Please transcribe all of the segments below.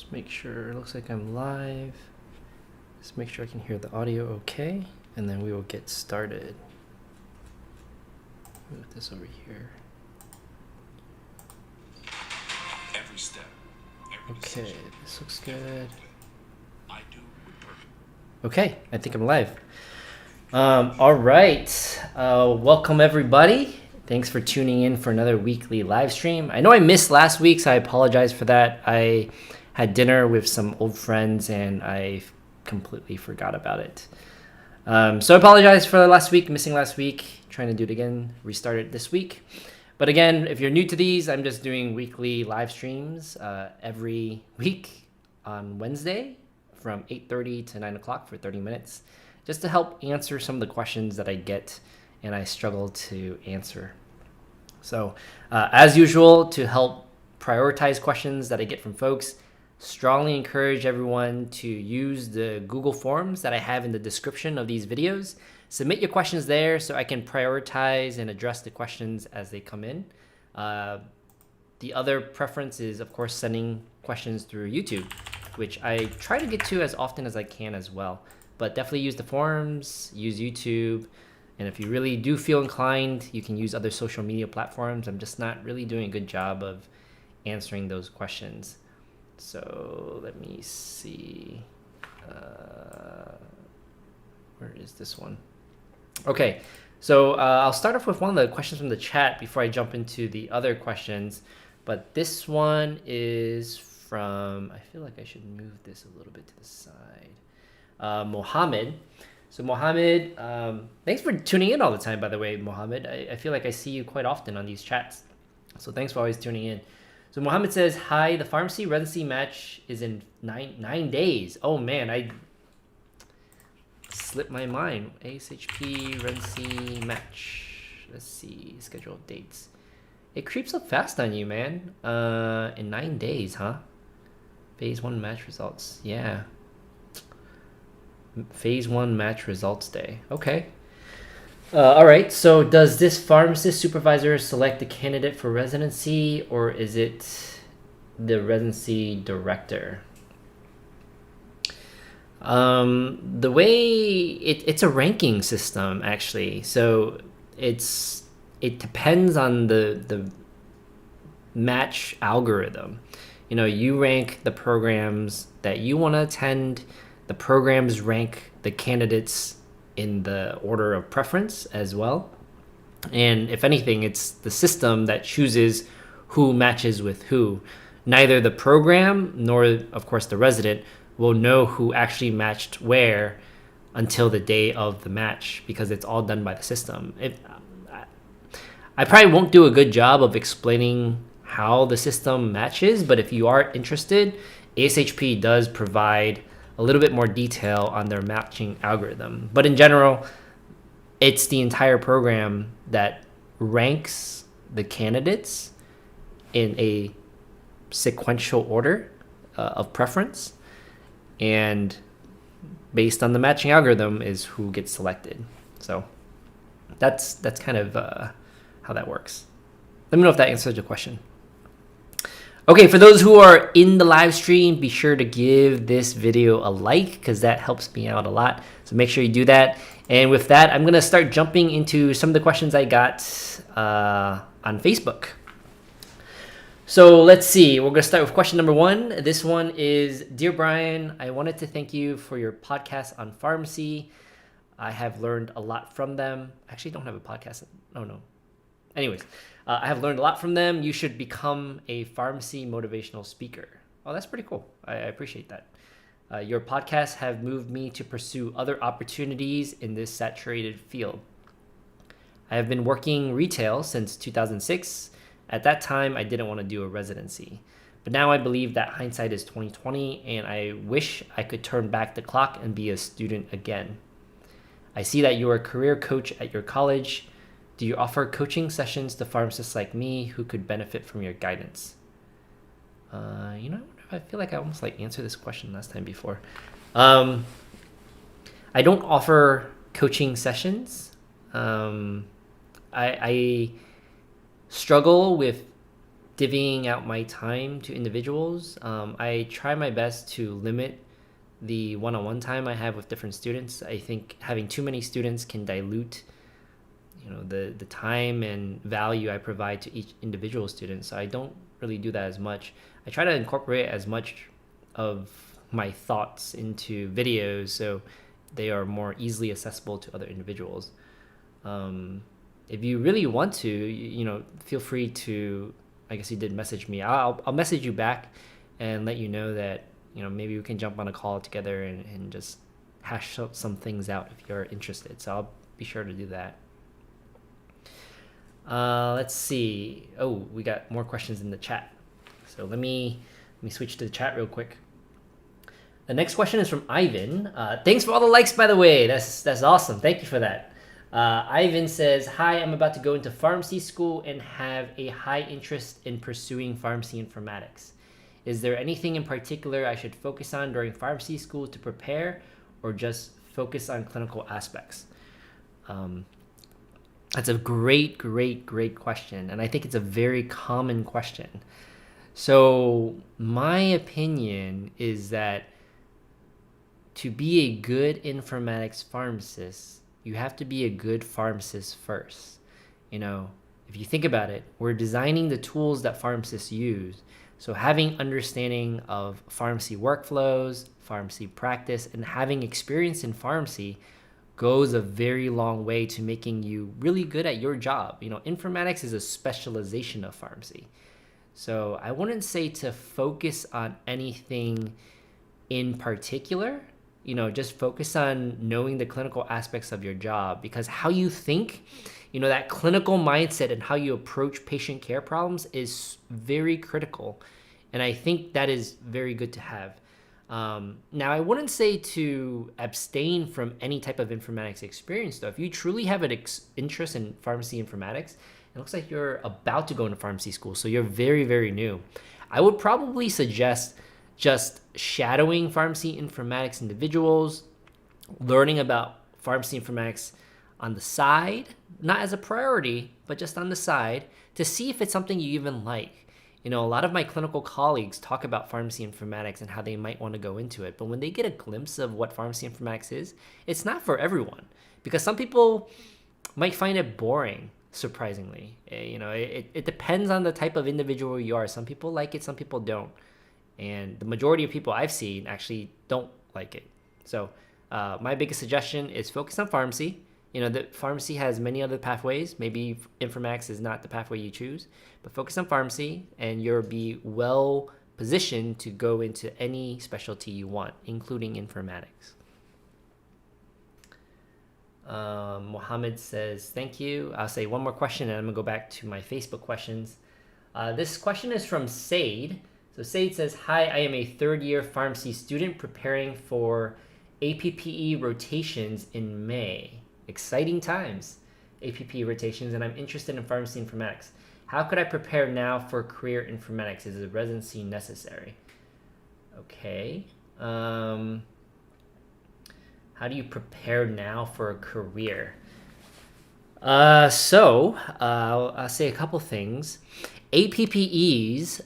Just make sure, it looks like I'm live. Just make sure I can hear the audio okay, and then we will get started. Move this over here. Every step. Every Okay, decision, this looks good. I do with purpose. Okay, I think I'm live. All right, welcome everybody. Thanks for tuning in for another weekly live stream. I know I missed last week, so I apologize for that. I had dinner with some old friends and I completely forgot about it. So I apologize for missing last week. Trying to do it again, restart it this week. But again, if you're new to these, I'm just doing weekly live streams every week on Wednesday from 8:30 to 9 o'clock for 30 minutes, just to help answer some of the questions that I get and I struggle to answer. So as usual, to help prioritize questions that I get from folks, strongly encourage everyone to use the Google Forms that I have in the description of these videos. Submit your questions there so I can prioritize and address the questions as they come in. The other preference is, of course, sending questions through YouTube, which I try to get to as often as I can as well. But definitely use the forums, use YouTube, and if you really do feel inclined, you can use other social media platforms. I'm just not really doing a good job of answering those questions. So let me see. Where is this one? Okay, so I'll start off with one of the questions from the chat before I jump into the other questions. But this one is from, I feel like I should move this a little bit to the side. Mohammed. So Mohammed, thanks for tuning in all the time, by the way, Mohammed. I feel like I see you quite often on these chats. So thanks for always tuning in. So Mohammed says, hi, the pharmacy residency match is in nine days. Oh man, I slipped my mind. ASHP residency match. Let's see, scheduled dates. It creeps up fast on you, man. In 9 days, huh? Phase 1 match results. Yeah. Phase 1 match results day. Okay. All right. So does this pharmacist supervisor select the candidate for residency, or is it the residency director? The way it's a ranking system, actually. So it depends on the match algorithm. You know, you rank the programs that you want to attend. The programs rank the candidates in the order of preference as well. And if anything, it's the system that chooses who matches with who. Neither the program nor, of course, the resident will know who actually matched where until the day of the match, because it's all done by the system. I probably won't do a good job of explaining how the system matches, but if you are interested, ASHP does provide a little bit more detail on their matching algorithm. But in general, it's the entire program that ranks the candidates in a sequential order of preference, and based on the matching algorithm is who gets selected. So that's kind of how that works. Let me know if that answers your question. Okay, for those who are in the live stream, be sure to give this video a like, because that helps me out a lot. So make sure you do that. And with that, I'm going to start jumping into some of the questions I got on Facebook. So let's see. We're going to start with question number 1. This one is, Dear Brian, I wanted to thank you for your podcast on pharmacy. I have learned a lot from them. I actually don't have a podcast. Oh, no. Anyways, I have learned a lot from them. You should become a pharmacy motivational speaker. Oh, that's pretty cool. I appreciate that. Your podcasts have moved me to pursue other opportunities in this saturated field. I have been working retail since 2006. At that time, I didn't want to do a residency. But now I believe that hindsight is 2020, and I wish I could turn back the clock and be a student again. I see that you are a career coach at your college. Do you offer coaching sessions to pharmacists like me who could benefit from your guidance? I feel like I almost answered this question last time before. I don't offer coaching sessions. I struggle with divvying out my time to individuals. I try my best to limit the one-on-one time I have with different students. I think having too many students can dilute, the time and value I provide to each individual student. So I don't really do that as much. I try to incorporate as much of my thoughts into videos so they are more easily accessible to other individuals. If you really want to, feel free to. I guess you did message me. I'll message you back and let you know that maybe we can jump on a call together and just hash some things out if you're interested. So I'll be sure to do that. Let's see. Oh, we got more questions in the chat. So let me switch to the chat real quick. The next question is from Ivan. Thanks for all the likes, by the way. That's awesome. Thank you for that. Ivan says, hi, I'm about to go into pharmacy school and have a high interest in pursuing pharmacy informatics. Is there anything in particular I should focus on during pharmacy school to prepare, or just focus on clinical aspects? That's a great question, and I think it's a very common question. So my opinion is that to be a good informatics pharmacist, you have to be a good pharmacist first. If you think about it, we're designing the tools that pharmacists use. So having understanding of pharmacy workflows, pharmacy practice, and having experience in pharmacy goes a very long way to making you really good at your job. Informatics is a specialization of pharmacy. So I wouldn't say to focus on anything in particular. Just focus on knowing the clinical aspects of your job, because how you think, that clinical mindset and how you approach patient care problems is very critical. And I think that is very good to have. Now, I wouldn't say to abstain from any type of informatics experience, though. If you truly have an interest in pharmacy informatics, it looks like you're about to go into pharmacy school, so you're very, very new. I would probably suggest just shadowing pharmacy informatics individuals, learning about pharmacy informatics on the side, not as a priority, but just on the side, to see if it's something you even like. A lot of my clinical colleagues talk about pharmacy informatics and how they might want to go into it, but when they get a glimpse of what pharmacy informatics is, it's not for everyone, because some people might find it boring, surprisingly. It depends on the type of individual you are. Some people like it, some people don't. And the majority of people I've seen actually don't like it. So my biggest suggestion is focus on pharmacy. The pharmacy has many other pathways. Maybe informatics is not the pathway you choose, but focus on pharmacy and you'll be well positioned to go into any specialty you want, including informatics. Mohammed says, thank you. I'll say one more question and I'm gonna go back to my Facebook questions. This question is from Said. So Said says, hi, I am a third-year pharmacy student preparing for APPE rotations in May. Exciting times, APPE rotations, and I'm interested in pharmacy informatics. How could I prepare now for career informatics? Is a residency necessary? Okay. How do you prepare now for a career? I'll say a couple things. APPEs,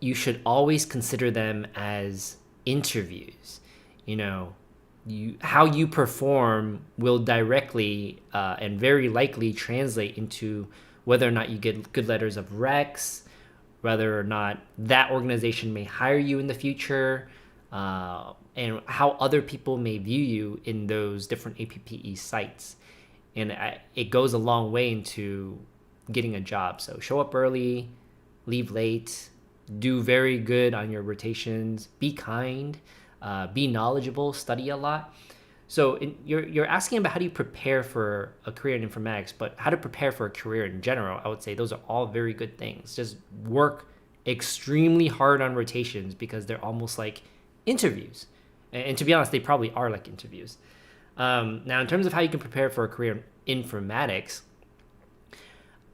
you should always consider them as interviews. How you perform will directly and very likely translate into whether or not you get good letters of recs, whether or not that organization may hire you in the future, and how other people may view you in those different APPE sites. And it goes a long way into getting a job. So show up early, leave late, do very good on your rotations, be kind, be knowledgeable, study a lot. So you're asking about how do you prepare for a career in informatics, but how to prepare for a career in general. I would say those are all very good things. Just work extremely hard on rotations because they're almost like interviews. And to be honest, they probably are like interviews. Now, in terms of how you can prepare for a career in informatics,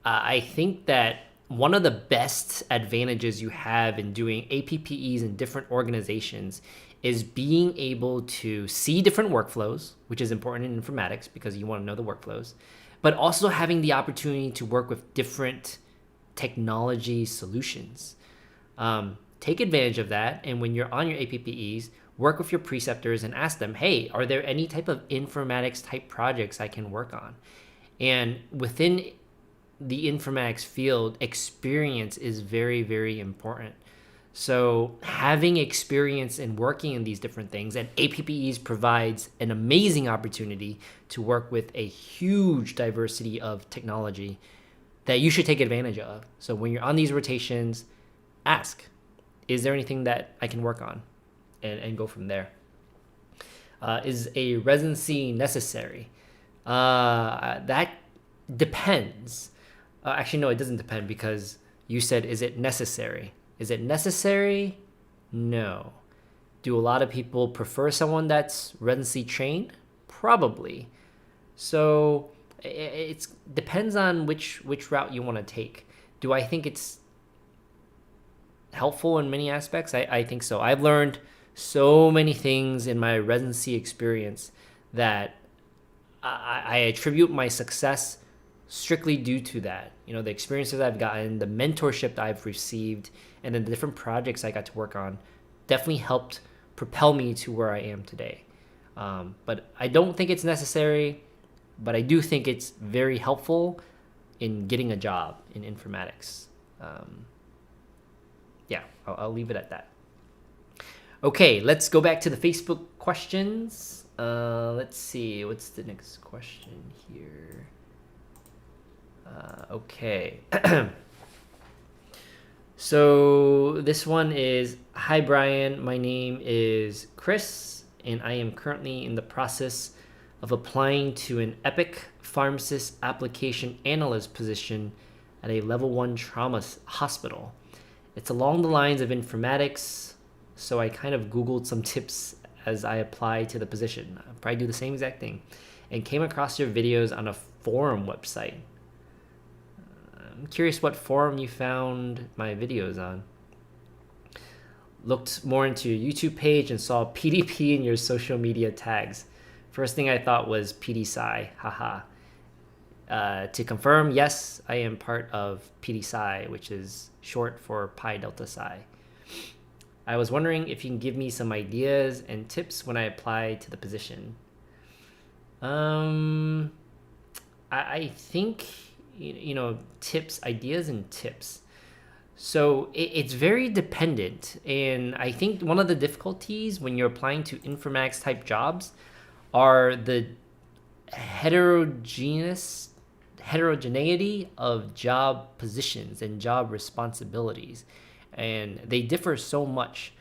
I think that one of the best advantages you have in doing APPEs in different organizations is being able to see different workflows, which is important in informatics because you want to know the workflows, but also having the opportunity to work with different technology solutions. Take advantage of that, and when you're on your APPEs, work with your preceptors and ask them, hey, are there any type of informatics type projects I can work on? And within the informatics field, experience is very, very important. So having experience in working in these different things, and APPEs provides an amazing opportunity to work with a huge diversity of technology that you should take advantage of. So when you're on these rotations, ask, is there anything that I can work on? And go from there. Is a residency necessary? That depends. Actually, no, it doesn't depend, because you said, is it necessary? Is it necessary? No. Do a lot of people prefer someone that's residency trained? Probably. So it depends on which route you want to take. Do I think it's helpful in many aspects? I think so. I've learned so many things in my residency experience that I attribute my success strictly due to that. The experiences I've gotten, the mentorship that I've received, and then the different projects I got to work on definitely helped propel me to where I am today. But I don't think it's necessary, but I do think it's very helpful in getting a job in informatics. Yeah, I'll leave it at that. Okay, let's go back to the Facebook questions. Let's see, what's the next question here? Okay. So this one is, hi Brian, my name is Chris, and I am currently in the process of applying to an Epic Pharmacist Application Analyst position at a level 1 trauma hospital. It's along the lines of informatics, so I kind of Googled some tips as I applied to the position. I'll probably do the same exact thing, and came across your videos on a forum website. I'm curious what forum you found my videos on. Looked more into your YouTube page and saw PDP in your social media tags. First thing I thought was PDSci, haha. To confirm, yes, I am part of PDSci, which is short for Pi Delta Psi. I was wondering if you can give me some ideas and tips when I apply to the position. I think, tips, ideas and tips. So it's very dependent. And I think one of the difficulties when you're applying to informatics type jobs are the heterogeneity of job positions and job responsibilities. And they differ so much.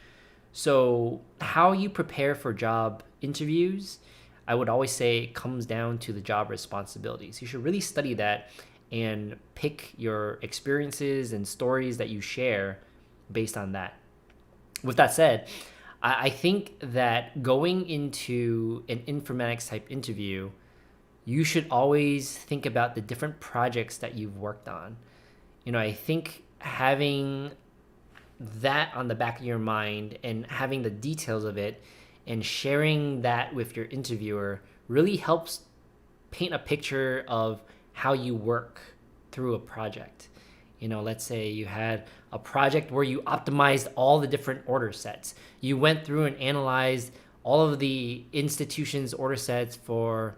So how you prepare for job interviews, I would always say, comes down to the job responsibilities. You should really study that and pick your experiences and stories that you share based on that. With that said, I think that going into an informatics type interview, you should always think about the different projects that you've worked on. I think having that on the back of your mind and having the details of it and sharing that with your interviewer really helps paint a picture of how you work through a project. Let's say you had a project where you optimized all the different order sets. You went through and analyzed all of the institution's order sets for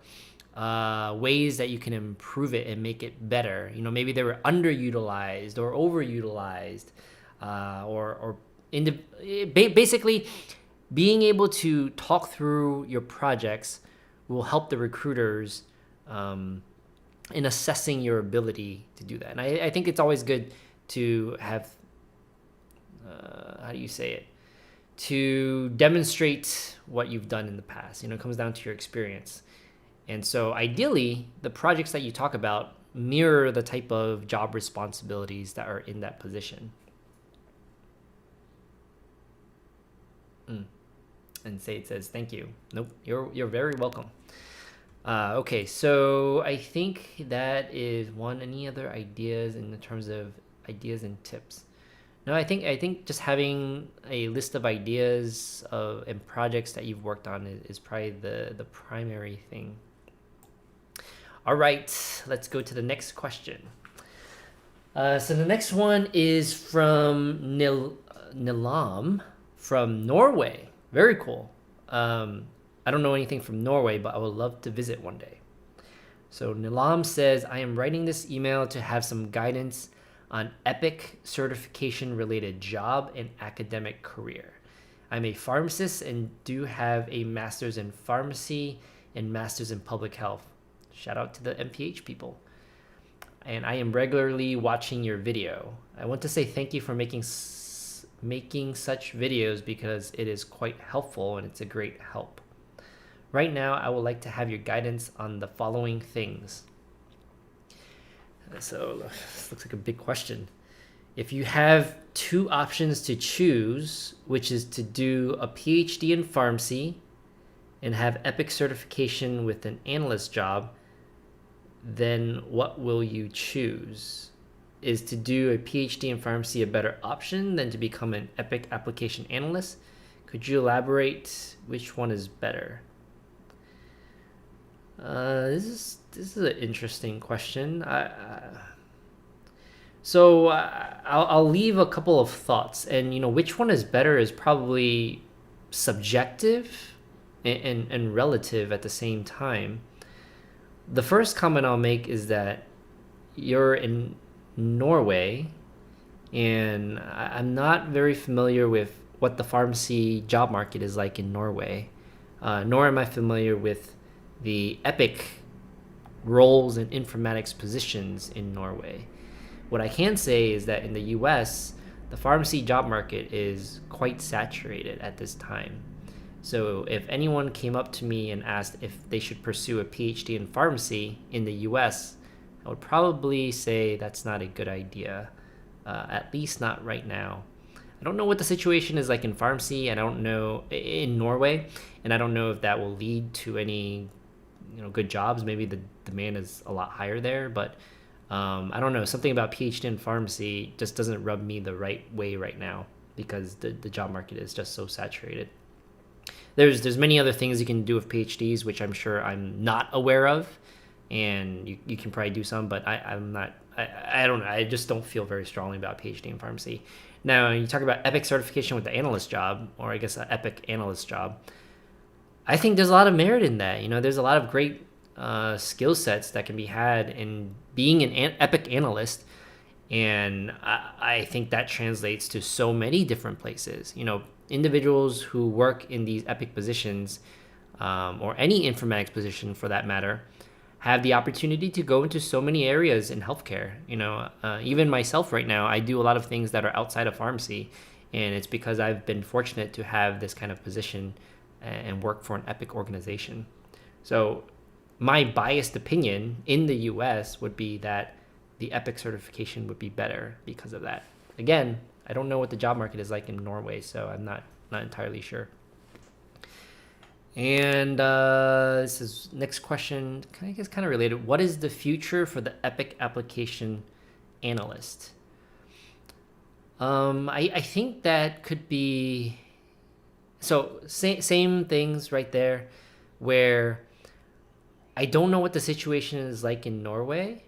ways that you can improve it and make it better. Maybe they were underutilized or overutilized, basically being able to talk through your projects will help the recruiters in assessing your ability to do that. And I think it's always good to have, to demonstrate what you've done in the past. It comes down to your experience. And so ideally, the projects that you talk about mirror the type of job responsibilities that are in that position. And it says, thank you. Nope, you're very welcome. Okay, so I think that is one. Any other ideas in terms of ideas and tips? No, I think just having a list of ideas and projects that you've worked on is probably the primary thing. All right, let's go to the next question. So the next one is from Nilam from Norway. Very cool. I don't know anything from Norway, but I would love to visit one day. So Nilam says, I am writing this email to have some guidance on EPIC certification related job and academic career. I'm a pharmacist and do have a master's in pharmacy and master's in public health. Shout out to the MPH people. And I am regularly watching your video. I want to say thank you for making such videos because it is quite helpful and it's a great help. Right now, I would like to have your guidance on the following things. So this looks like a big question. If you have two options to choose, which is to do a PhD in pharmacy and have EPIC certification with an analyst job, then what will you choose? Is to do a PhD in pharmacy a better option than to become an EPIC application analyst? Could you elaborate which one is better? This is an interesting question. I'll leave a couple of thoughts, and which one is better is probably subjective and relative at the same time. The first comment I'll make is that you're in Norway, and I'm not very familiar with what the pharmacy job market is like in Norway, nor am I familiar with the EPIC roles and informatics positions in Norway. What I can say is that in the US, the pharmacy job market is quite saturated at this time. So if anyone came up to me and asked if they should pursue a PhD in pharmacy in the US, I would probably say that's not a good idea, at least not right now. I don't know what the situation is like in pharmacy, and I don't know in Norway, and I don't know if that will lead to any good jobs. Maybe the demand is a lot higher there, but I don't know. Something about PhD in pharmacy just doesn't rub me the right way right now because the job market is just so saturated. There's many other things you can do with PhDs, which I'm sure I'm not aware of, and you can probably do some, but I'm not. I don't know. I just don't feel very strongly about PhD in pharmacy. Now, you talk about EPIC certification with the analyst job, or I guess an EPIC analyst job. I think there's a lot of merit in that. There's a lot of great skill sets that can be had in being an EPIC analyst, and I think that translates to so many different places. Individuals who work in these EPIC positions, or any informatics position for that matter, have the opportunity to go into so many areas in healthcare. Even myself right now, I do a lot of things that are outside of pharmacy, and it's because I've been fortunate to have this kind of position and work for an EPIC organization. So my biased opinion in the US would be that the EPIC certification would be better because of that. Again, I don't know what the job market is like in Norway, so I'm not entirely sure. And this is next question, I guess kind of related. What is the future for the EPIC application analyst? I think that could be same things right there, where I don't know what the situation is like in Norway.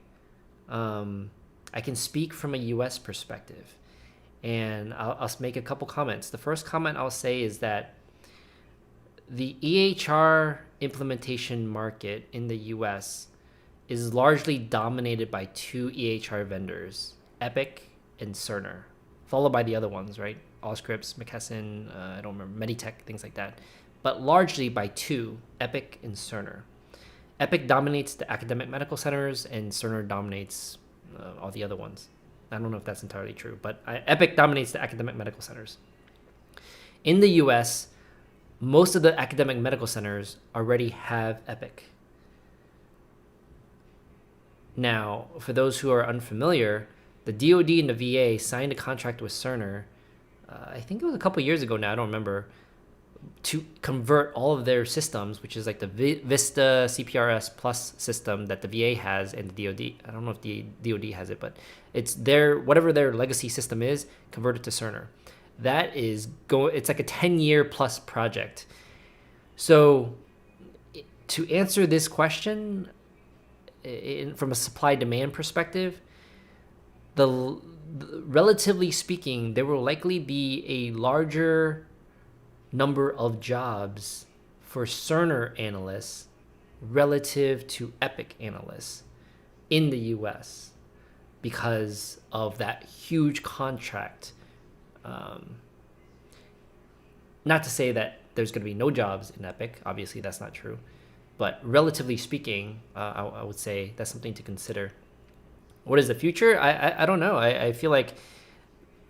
I can speak from a U.S. perspective, and I'll make a couple comments. The first comment I'll say is that the EHR implementation market in the US is largely dominated by two EHR vendors, Epic and Cerner, followed by the other ones, right? Allscripts, McKesson, I don't remember, Meditech, things like that. But largely by two, Epic and Cerner. Epic dominates the academic medical centers, and Cerner dominates all the other ones. I don't know if that's entirely true, but Epic dominates the academic medical centers. In the US, most of the academic medical centers already have Epic. Now, for those who are unfamiliar, the DoD and the VA signed a contract with Cerner, I think it was a couple years ago now, I don't remember, to convert all of their systems, which is like the Vista CPRS Plus system that the VA has and the DoD. I don't know if the DoD has it, but it's whatever their legacy system is, converted to Cerner. That is it's like a 10-year plus project. So to answer this question from a supply demand perspective, relatively speaking, there will likely be a larger number of jobs for Cerner analysts relative to Epic analysts in the US because of that huge contract. Not to say that there's going to be no jobs in Epic. Obviously, that's not true. But relatively speaking, I would say that's something to consider. What is the future? I don't know. I feel like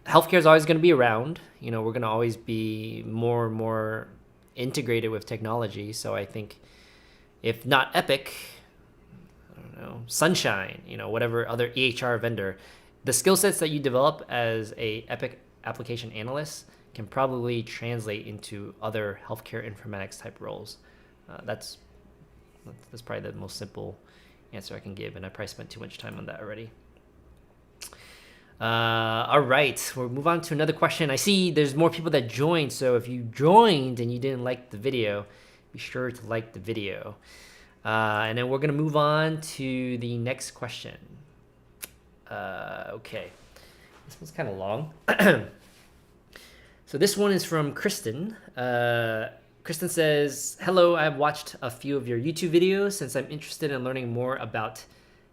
healthcare is always going to be around. We're going to always be more and more integrated with technology. So I think if not Epic, I don't know, Sunshine, whatever other EHR vendor, the skill sets that you develop as a Epic application analyst can probably translate into other healthcare informatics type roles. That's probably the most simple answer I can give, and I probably spent too much time on that already. All right, we'll move on to another question. I see there's more people that joined, so if you joined and you didn't like the video, be sure to like the video. And then we're going to move on to the next question. Okay, this one's kind of long. So this one is from Kristen. Kristen says, hello, I've watched a few of your YouTube videos since I'm interested in learning more about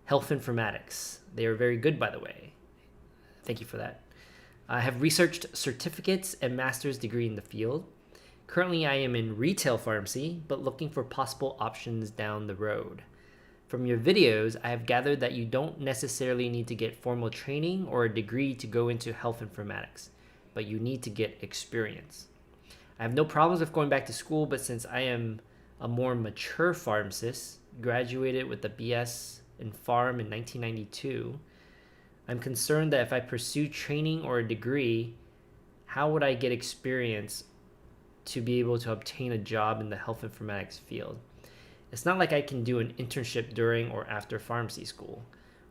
health informatics. They are very good, by the way. Thank you for that. I have researched certificates and master's degree in the field. Currently, I am in retail pharmacy, but looking for possible options down the road. From your videos, I have gathered that you don't necessarily need to get formal training or a degree to go into health informatics, but you need to get experience. I have no problems with going back to school, but since I am a more mature pharmacist, graduated with a BS in Pharm in 1992, I'm concerned that if I pursue training or a degree, how would I get experience to be able to obtain a job in the health informatics field? It's not like I can do an internship during or after pharmacy school.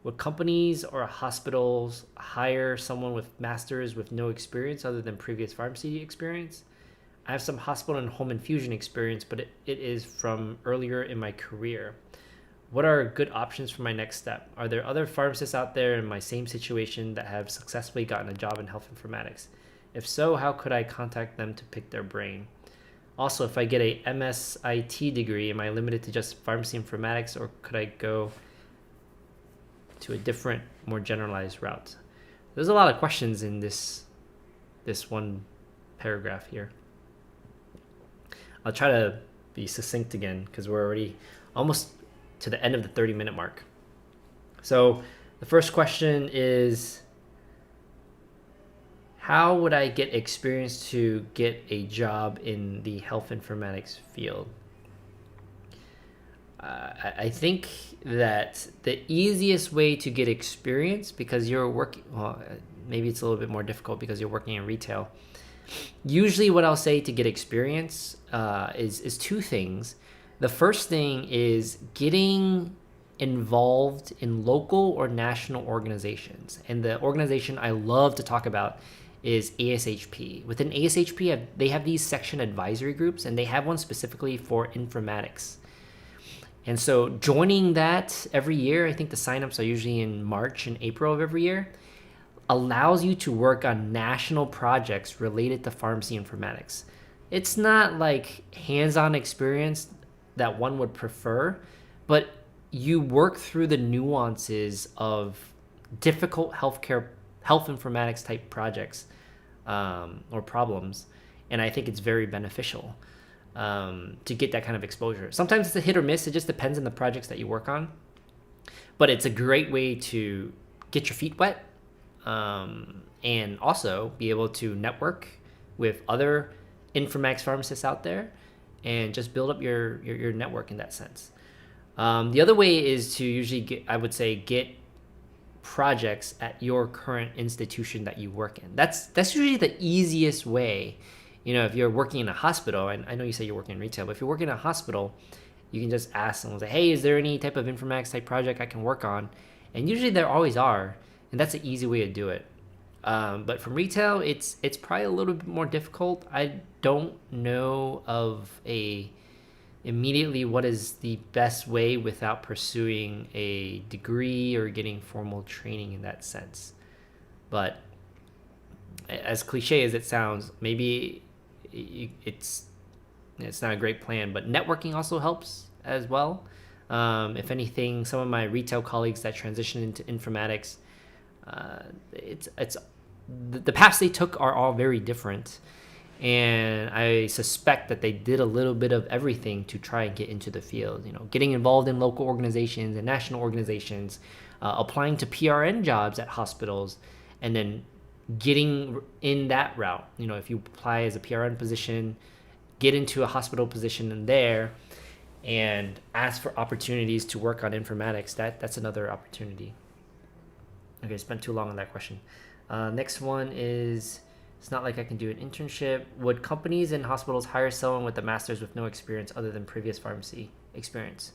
Would companies or hospitals hire someone with masters with no experience other than previous pharmacy experience? I have some hospital and home infusion experience, but it is from earlier in my career. What are good options for my next step? Are there other pharmacists out there in my same situation that have successfully gotten a job in health informatics? If so, how could I contact them to pick their brain? Also, if I get a MSIT degree, am I limited to just pharmacy informatics, or could I go to a different, more generalized route? There's a lot of questions in this one paragraph here. I'll try to be succinct again because we're already almost to the end of the 30-minute mark. So the first question is, how would I get experience to get a job in the health informatics field? I think that the easiest way to get experience, because you're working, well, maybe it's a little bit more difficult because you're working in retail. Usually what I'll say to get experience is two things. The first thing is getting involved in local or national organizations. And the organization I love to talk about is ASHP. Within ASHP, they have these section advisory groups, and they have one specifically for informatics. And so joining that every year, I think the signups are usually in March and April of every year, allows you to work on national projects related to pharmacy informatics. It's not like hands-on experience that one would prefer, but you work through the nuances of difficult health informatics type projects or problems, and I think it's very beneficial to get that kind of exposure. Sometimes it's a hit or miss. It just depends on the projects that you work on, but it's a great way to get your feet wet and also be able to network with other informatics pharmacists out there and just build up your network in that sense. The other way is to usually get projects at your current institution that you work in. That's usually the easiest way. If you're working in a hospital, and I know you say you're working in retail, but if you're working in a hospital, you can just ask someone, say, hey, is there any type of informatics type project I can work on? And usually there always are, and that's an easy way to do it. But from retail, it's probably a little bit more difficult. I don't know of immediately what is the best way without pursuing a degree or getting formal training in that sense. But as cliche as it sounds, maybe it's not a great plan, but networking also helps as well. If anything, some of my retail colleagues that transitioned into informatics, it's the paths they took are all very different, and I suspect that they did a little bit of everything to try and get into the field. Getting involved in local organizations and national organizations, applying to PRN jobs at hospitals, and then getting in that route. If you apply as a PRN position, get into a hospital position in there, and ask for opportunities to work on informatics. That's another opportunity. Okay, spent too long on that question. Next one is, it's not like I can do an internship. Would companies and hospitals hire someone with a master's with no experience other than previous pharmacy experience?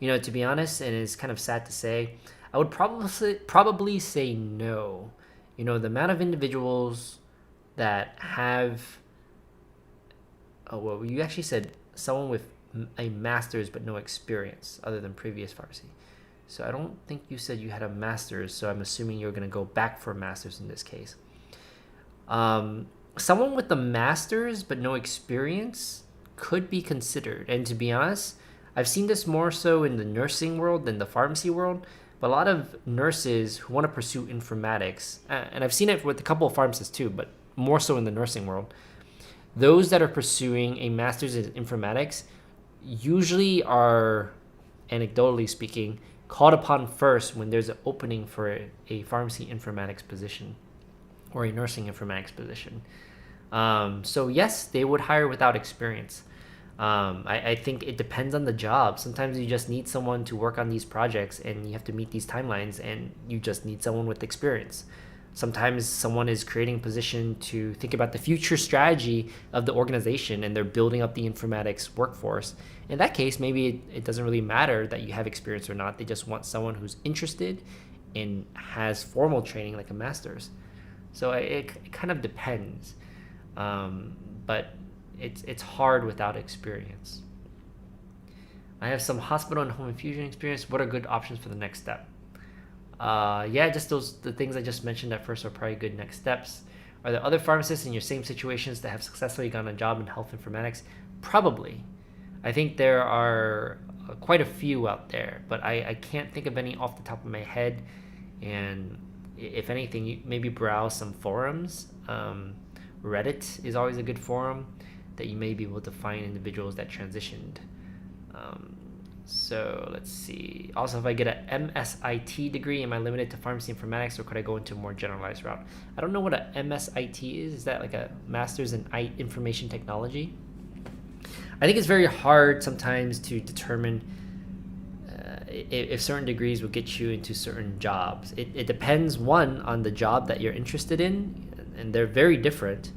To be honest, and it's kind of sad to say, I would probably say no. The amount of individuals that have, oh, well, you actually said someone with a master's but no experience other than previous pharmacy. So I don't think you said you had a master's, so I'm assuming you're going to go back for a master's in this case. Someone with a master's but no experience could be considered. And to be honest, I've seen this more so in the nursing world than the pharmacy world. But a lot of nurses who want to pursue informatics, and I've seen it with a couple of pharmacists too, but more so in the nursing world, those that are pursuing a master's in informatics usually are, anecdotally speaking, called upon first when there's an opening for a pharmacy informatics position or a nursing informatics position. So yes, they would hire without experience. I think it depends on the job. Sometimes you just need someone to work on these projects and you have to meet these timelines, and you just need someone with experience. Sometimes someone is creating a position to think about the future strategy of the organization and they're building up the informatics workforce. In that case, maybe it doesn't really matter that you have experience or not. They just want someone who's interested and has formal training like a master's. So it kind of depends. But it's hard without experience. I have some hospital and home infusion experience. What are good options for the next step? Just the things I just mentioned at first are probably good next steps. Are there other pharmacists in your same situations that have successfully gotten a job in health informatics? Probably. I think there are quite a few out there, but I can't think of any off the top of my head. And if anything, you maybe browse some forums. Reddit is always a good forum that you may be able to find individuals that transitioned. So let's see. Also, if I get an MSIT degree, am I limited to pharmacy informatics, or could I go into a more generalized route? I don't know what a MSIT is. Is that like a master's in information technology? I think it's very hard sometimes to determine if certain degrees will get you into certain jobs. It depends, one, on the job that you're interested in, and they're very different,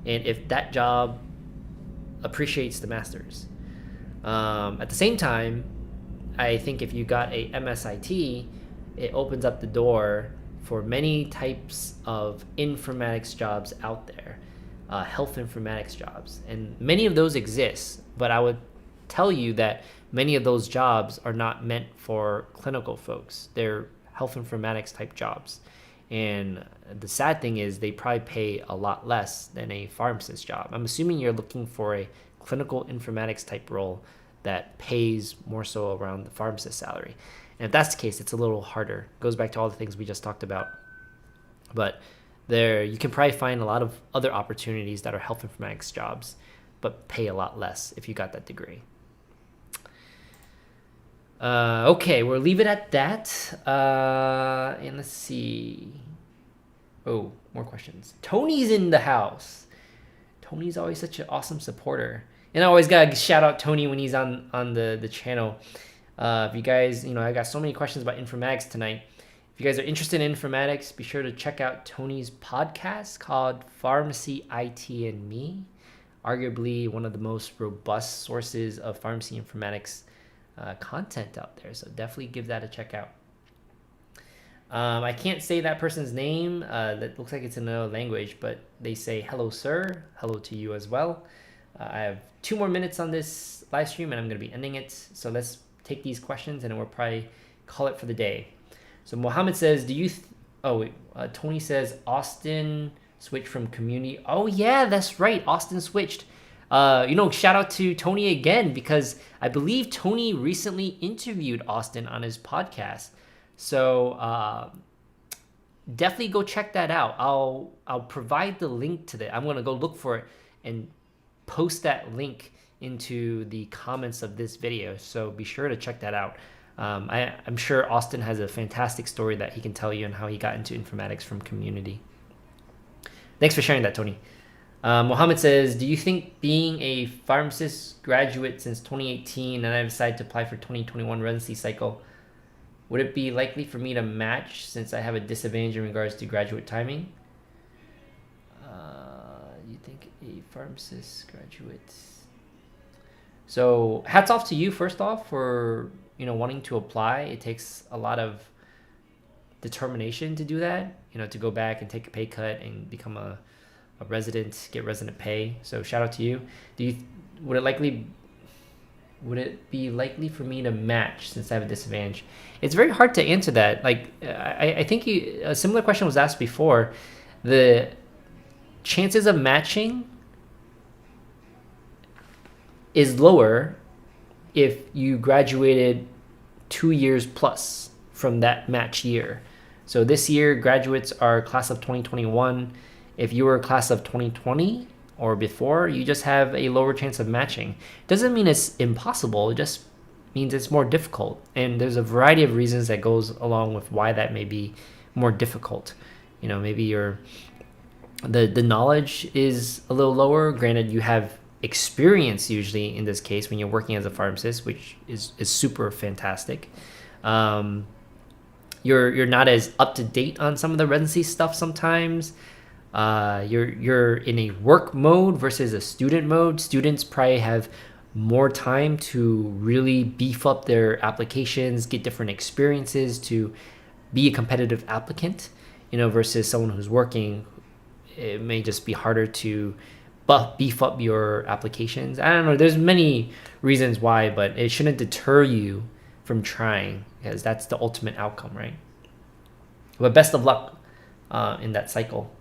and if that job appreciates the master's. At the same time, I think if you got a MSIT, it opens up the door for many types of informatics jobs out there, health informatics jobs, and many of those exist. But I would tell you that many of those jobs are not meant for clinical folks. They're health informatics type jobs. And the sad thing is they probably pay a lot less than a pharmacist job. I'm assuming you're looking for a clinical informatics type role that pays more so around the pharmacist salary. And if that's the case, it's a little harder. It goes back to all the things we just talked about. But there, you can probably find a lot of other opportunities that are health informatics jobs, but pay a lot less if you got that degree. Okay, we'll leave it at that. And let's see. Oh, more questions. Tony's in the house. Tony's always such an awesome supporter. And I always gotta shout out Tony when he's on the channel. If you guys, I got so many questions about informatics tonight. If you guys are interested in informatics, be sure to check out Tony's podcast called Pharmacy IT and Me. Arguably one of the most robust sources of pharmacy informatics content out there. So definitely give that a check out. I can't say that person's name. That looks like it's in another language, but they say hello, sir. Hello to you as well. I have 2 more minutes on this live stream and I'm going to be ending it. So let's take these questions and we'll probably call it for the day. So Mohammed says, do you Oh wait, Tony says Austin switched from community. Oh yeah, that's right. Austin switched. Shout out to Tony again because I believe Tony recently interviewed Austin on his podcast. So definitely go check that out. I'll provide the link to that. I'm gonna go look for it and post that link into the comments of this video. So be sure to check that out. I'm sure Austin has a fantastic story that he can tell you on how he got into informatics from community. Thanks for sharing that, Tony. Mohammed says, do you think being a pharmacist graduate since 2018 and I decided to apply for 2021 residency cycle, would it be likely for me to match since I have a disadvantage in regards to graduate timing? You think a pharmacist graduate? So hats off to you first off for wanting to apply. It takes a lot of determination to do that. To go back and take a pay cut and become a resident, get resident pay. So shout out to you. Would it be likely for me to match since I have a disadvantage? It's very hard to answer that. Like I think a similar question was asked before. The chances of matching is lower if you graduated 2 years plus from that match year. So this year graduates are class of 2021. If you were class of 2020 or before, you just have a lower chance of matching. Doesn't mean it's impossible. It just means it's more difficult. And there's a variety of reasons that goes along with why that may be more difficult. Maybe the knowledge is a little lower. Granted, you have experience usually in this case when you're working as a pharmacist, which is super fantastic. You're not as up to date on some of the residency stuff sometimes. You're in a work mode versus a student mode. Students probably have more time to really beef up their applications, get different experiences to be a competitive applicant, versus someone who's working. It may just be harder to beef up your applications. I don't know. There's many reasons why, but it shouldn't deter you from trying because that's the ultimate outcome, right? But best of luck in that cycle.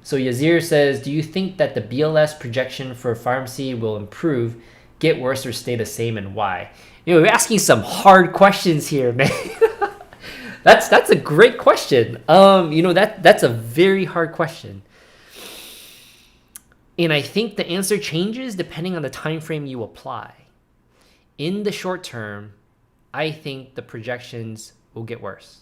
So Yazir says, do you think that the BLS projection for pharmacy will improve, get worse, or stay the same, and why? We're asking some hard questions here, man. That's a great question. That's a very hard question. And I think the answer changes depending on the time frame you apply. In the short term, I think the projections will get worse.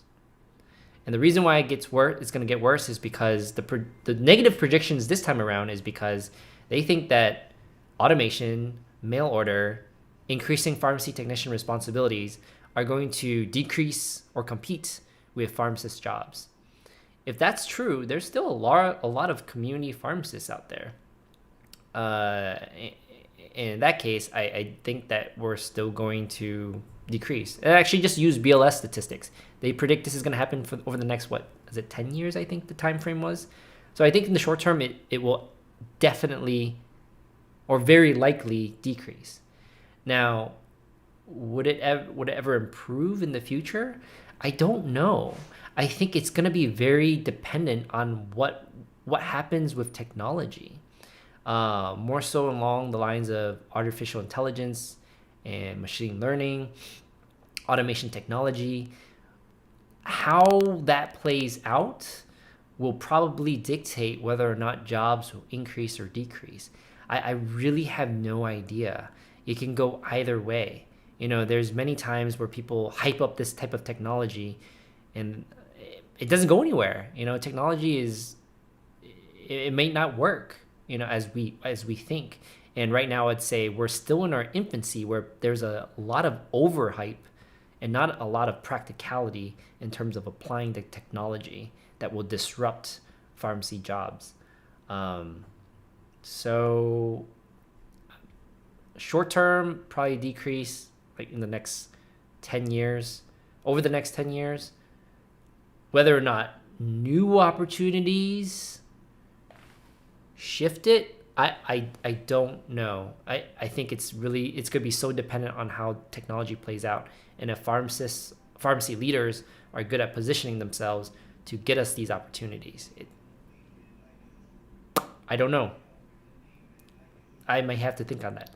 And the reason why it's going to get worse is because the negative projections this time around is because they think that automation, mail order, increasing pharmacy technician responsibilities are going to decrease or compete with pharmacist jobs. If that's true, there's still a lot of community pharmacists out there. In that case, I think that we're still going to decrease. And actually just use BLS statistics. They predict this is going to happen over the next, 10 years, I think the time frame was. So I think in the short term, it will definitely or very likely decrease. Now, would it ever improve in the future? I don't know. I think it's going to be very dependent on what happens with technology. More so along the lines of artificial intelligence and machine learning, automation technology. How that plays out will probably dictate whether or not jobs will increase or decrease. I really have no idea. It can go either way. There's many times where people hype up this type of technology and it doesn't go anywhere. Technology it may not work, as we think. And right now I'd say we're still in our infancy where there's a lot of overhype and not a lot of practicality in terms of applying the technology that will disrupt pharmacy jobs. So short term, probably decrease in the next 10 years, over the next 10 years. Whether or not new opportunities shift it, I don't know. I think it's going to be so dependent on how technology plays out. And if pharmacy leaders are good at positioning themselves to get us these opportunities? I don't know. I might have to think on that.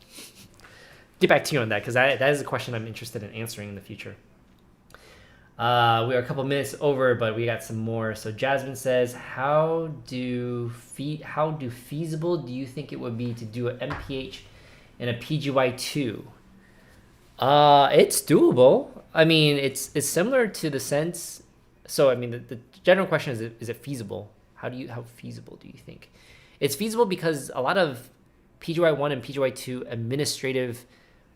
Get back to you on that, because that is a question I'm interested in answering in the future. We are a couple minutes over, but we got some more. So Jasmine says, how feasible do you think it would be to do an MPH and a PGY2? It's doable. I mean, it's similar to the sense. So I mean, the general question is it feasible? How feasible do you think? It's feasible because a lot of PGY1 and PGY2 administrative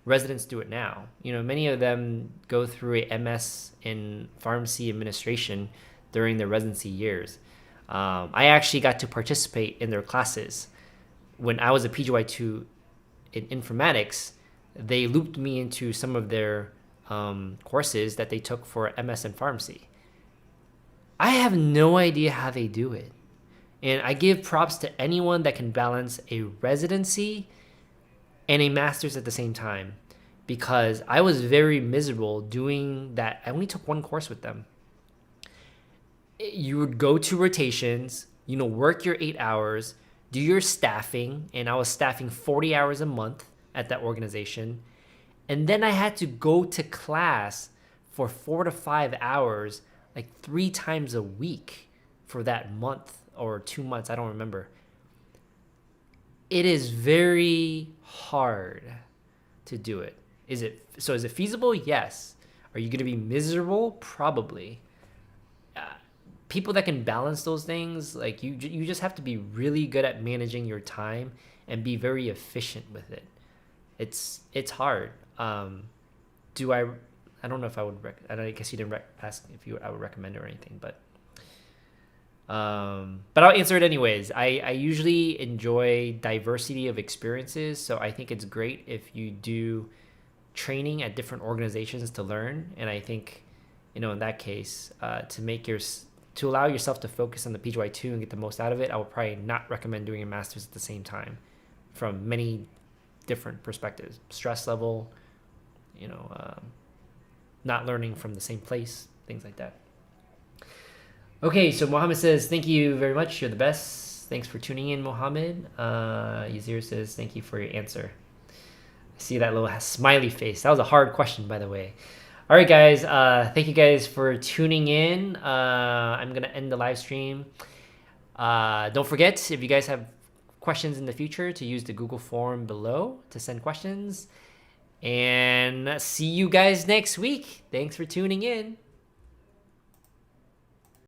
residents do it now. You know, many of them go through a MS in pharmacy administration during their residency years. I actually got to participate in their classes. When I was a PGY2 in informatics, they looped me into some of their courses that they took for MS in pharmacy. I have no idea how they do it. And I give props to anyone that can balance a residency and a master's at the same time, because I was very miserable doing that. I only took one course with them. You would go to rotations, work your 8 hours, do your staffing, and I was staffing 40 hours a month at that organization. And then I had to go to class for 4 to 5 hours, like 3 times a week for that month or 2 months. I don't remember. It is very hard to do it. Is it feasible? Yes. Are you going to be miserable? Probably. People that can balance those things, like you just have to be really good at managing your time and be very efficient with it. It's hard. I don't know if I would. I guess you didn't ask if I would recommend it or anything, but I'll answer it anyways. I usually enjoy diversity of experiences, so I think it's great if you do training at different organizations to learn. And I think, in that case, to allow yourself to focus on the PGY2 and get the most out of it, I would probably not recommend doing a master's at the same time, from many different perspectives. Stress level, not learning from the same place, things like that. Okay, so Mohammed says, thank you very much. You're the best. Thanks for tuning in, Mohammed. Yazir says, thank you for your answer. I see that little smiley face. That was a hard question, by the way. All right, guys. Thank you guys for tuning in. I'm going to end the live stream. Don't forget, if you guys have questions in the future, to use the Google form below to send questions. And see you guys next week. Thanks for tuning in.